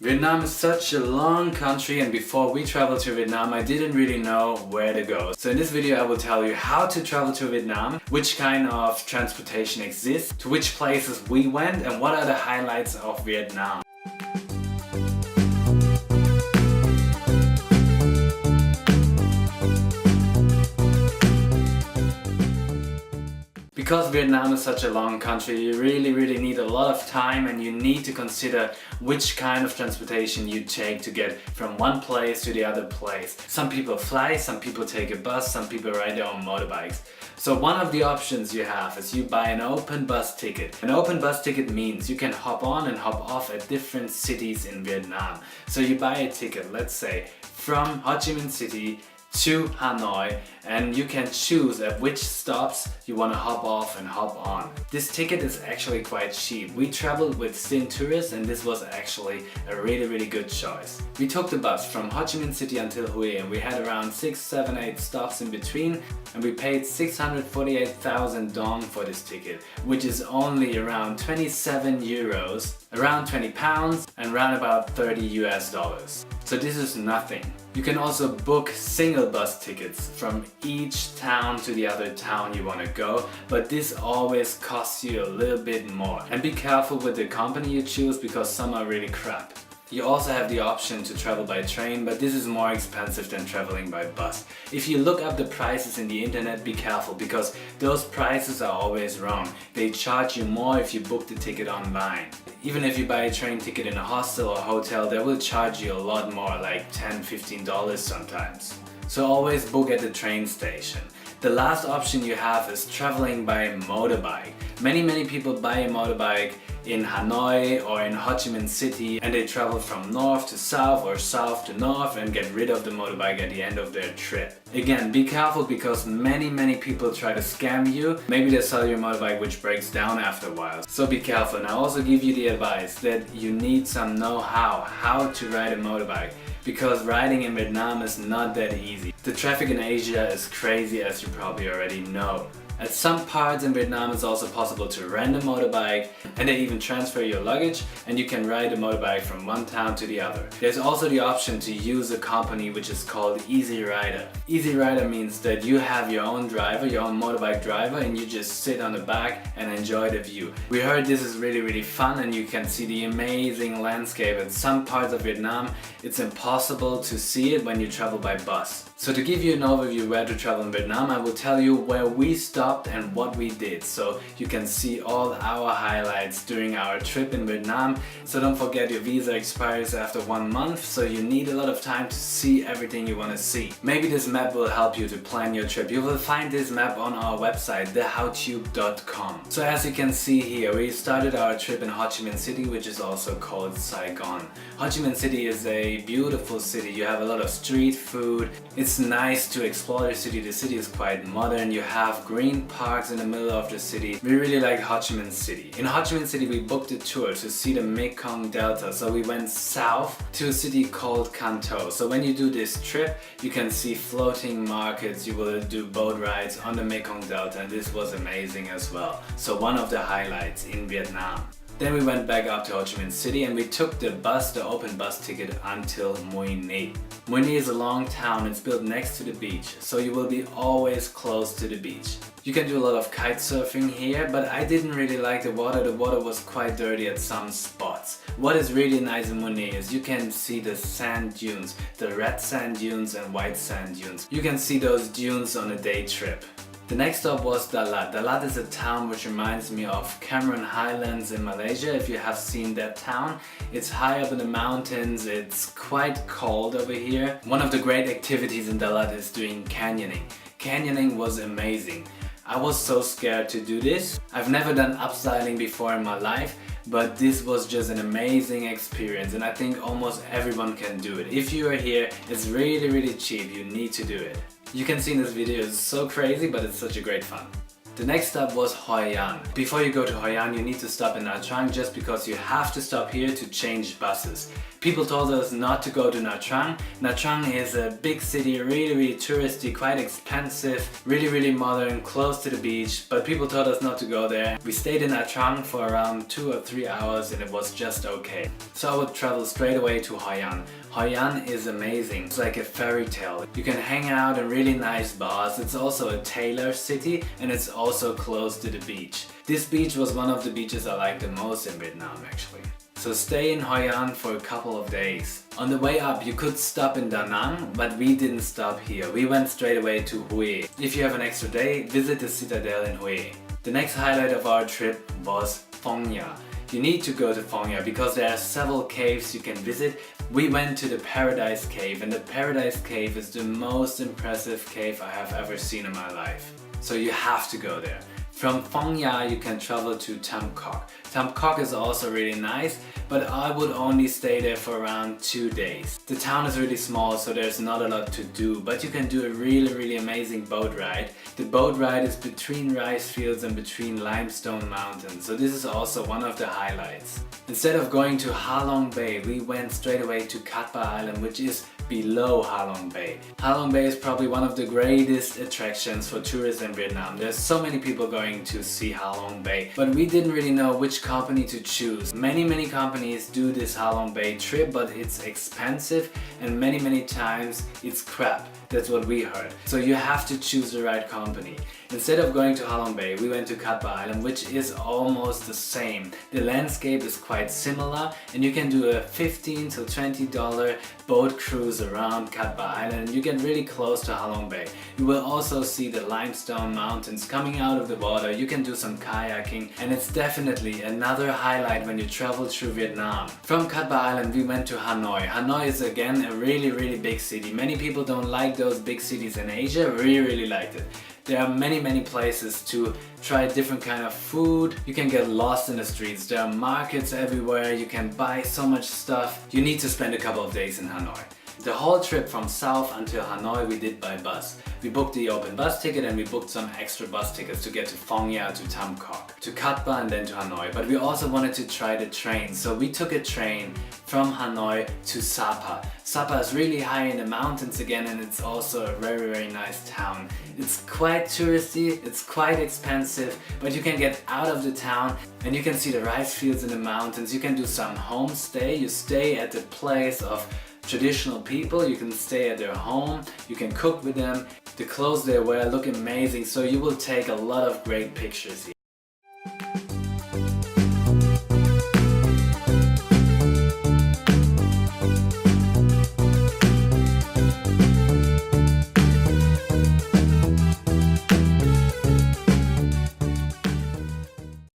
Vietnam is such a long country, and before we traveled to Vietnam I didn't really know where to go. So in this video I will tell you how to travel to Vietnam, which kind of transportation exists, to which places we went, and what are the highlights of Vietnam. Because Vietnam is such a long country, you really need a lot of time, and you need to consider which kind of transportation you take to get from one place to the other place. Some people fly, some people take a bus, some people ride their own motorbikes. So one of the options you have is you buy an open bus ticket. An open bus ticket means you can hop on and hop off at different cities in Vietnam. So you buy a ticket, let's say, from Ho Chi Minh City to Ha Noi, and you can choose at which stops you want to hop off and hop on. This ticket is actually quite cheap. We traveled with Sin Tourists and this was actually a really good choice. We took the bus from Ho Chi Minh City until Huế, and we had around 6, 7, 8 stops in between, and we paid 648,000 dong for this ticket, which is only around 27 euros, around 20 pounds, and around about 30 US dollars. So this is nothing. You can also book single bus tickets from each town to the other town you want to go, but this always costs you a little bit more. And be careful with the company you choose, because some are really crap. You also have the option to travel by train, but this is more expensive than traveling by bus. If you look up the prices in the internet, be careful, because those prices are always wrong. They charge you more if you book the ticket online. Even if you buy a train ticket in a hostel or hotel, they will charge you a lot more, like $10–15 sometimes. So always book at the train station. The last option you have is traveling by motorbike. Many people buy a motorbike in Ha Noi or in Ho Chi Minh City, and they travel from north to south or south to north and get rid of the motorbike at the end of their trip. Again, be careful, because many people try to scam you. Maybe they sell you a motorbike which breaks down after a while. So be careful. And I also give you the advice that you need some how to ride a motorbike, because riding in Vietnam is not that easy. The traffic in Asia is crazy, as you probably already know. At some parts in Vietnam it's also possible to rent a motorbike, and they even transfer your luggage and you can ride a motorbike from one town to the other. There's also the option to use a company which is called Easy Rider. Easy Rider means that you have your own driver, your own motorbike driver, and you just sit on the back and enjoy the view. We heard this is really fun, and you can see the amazing landscape. In some parts of Vietnam it's impossible to see it when you travel by bus. So to give you an overview where to travel in Vietnam, I will tell you where we stopped and what we did, so you can see all our highlights during our trip in Vietnam. So don't forget, your visa expires after 1 month, so you need a lot of time to see everything you want to see. Maybe this map will help you to plan your trip. You will find this map on our website, thehowtube.com. So as you can see here, we started our trip in Ho Chi Minh City, which is also called Saigon. Ho Chi Minh City is a beautiful city. You have a lot of street food. It's nice to explore the city. The city is quite modern. You have green parks in the middle of the city. We really like Ho Chi Minh City. In Ho Chi Minh City we booked a tour to see the Mekon Delta. So we went south to a city called Cần Thơ. So when you do this trip, you can see floating markets. You will do boat rides on the Mekon Delta, and this was amazing as well. So one of the highlights in Vietnam. Then we went back up to Ho Chi Minh City and we took the bus, the open bus ticket, until Mũi Né. Mũi Né is a long town. It's built next to the beach, so you will be always close to the beach. You can do a lot of kite surfing here, but I didn't really like the water. The water was quite dirty at some spots. What is really nice in Mũi Né is you can see the sand dunes, the red sand dunes and white sand dunes. You can see those dunes on a day trip. The next stop was Đà Lạt. Đà Lạt is a town which reminds me of Cameron Highlands in Malaysia, if you have seen that town. It's high up in the mountains, it's quite cold over here. One of the great activities in Đà Lạt is doing canyoning. Canyoning was amazing. I was so scared to do this. I've never done upseiling before in my life, but this was just an amazing experience, and I think almost everyone can do it. If you are here, it's really cheap. You need to do it. You can see in this video, it's so crazy, but it's such a great fun. The next stop was Hoi An. Before you go to Hoi An, you need to stop in Nha Trang just because you have to stop here to change buses. People told us not to go to Nha Trang. Nha Trang is a big city, really touristy, quite expensive, really modern, close to the beach, but people told us not to go there. We stayed in Nha Trang for around 2 or 3 hours and it was just okay. So I would travel straight away to Hoi An. Hoi An is amazing. It's like a fairy tale. You can hang out in really nice bars. It's also a tailor city and it's also close to the beach. This beach was one of the beaches I liked the most in Vietnam actually. So stay in Hoi An for a couple of days. On the way up you could stop in Danang, but we didn't stop here. We went straight away to Huế. If you have an extra day, visit the citadel in Huế. The next highlight of our trip was Phong Nha. You need to go to Phong Nha because there are several caves you can visit. We went to the Paradise Cave and the Paradise Cave is the most impressive cave I have ever seen in my life. So you have to go there. From Phong Nha you can travel to Tam Cốc. Tam Cốc is also really nice, but I would only stay there for around 2 days. The town is really small, so there's not a lot to do, but you can do a really amazing boat ride. The boat ride is between rice fields and between limestone mountains, so this is also one of the highlights. Instead of going to Ha Long Bay, we went straight away to Cat Ba Island, which is below Ha Long Bay. Ha Long Bay is probably one of the greatest attractions for tourists in Vietnam. There's so many people going to see Ha Long Bay, but we didn't really know which company to choose. Many companies do this Ha Long Bay trip, but it's expensive and many times it's crap. That's what we heard. So you have to choose the right company. Instead of going to Ha Long Bay, we went to Cat Ba Island, which is almost the same. The landscape is quite similar and you can do a $15 to $20 boat cruise around Cat Ba Island and you get really close to Ha Long Bay. You will also see the limestone mountains coming out of the water. You can do some kayaking and it's definitely another highlight when you travel through Vietnam. From Cat Ba Island we went to Ha Noi. Ha Noi is again a really big city. Many people don't like those big cities in Asia. We really liked it. There are many places to try different kind of food. You can get lost in the streets. There are markets everywhere. You can buy so much stuff. You need to spend a couple of days in Ha Noi. The whole trip from south until Ha Noi we did by bus. We booked the open bus ticket and we booked some extra bus tickets to get to Phong Nha, to Tam Cốc, to Cat Ba and then to Ha Noi. But we also wanted to try the train, so we took a train from Ha Noi to Sapa. Sapa is really high in the mountains again and it's also a very nice town. It's quite touristy, it's quite expensive, but you can get out of the town and you can see the rice fields in the mountains. You can do some homestay. You stay at the place of traditional people, you can stay at their home, you can cook with them. The clothes they wear look amazing, so you will take a lot of great pictures here.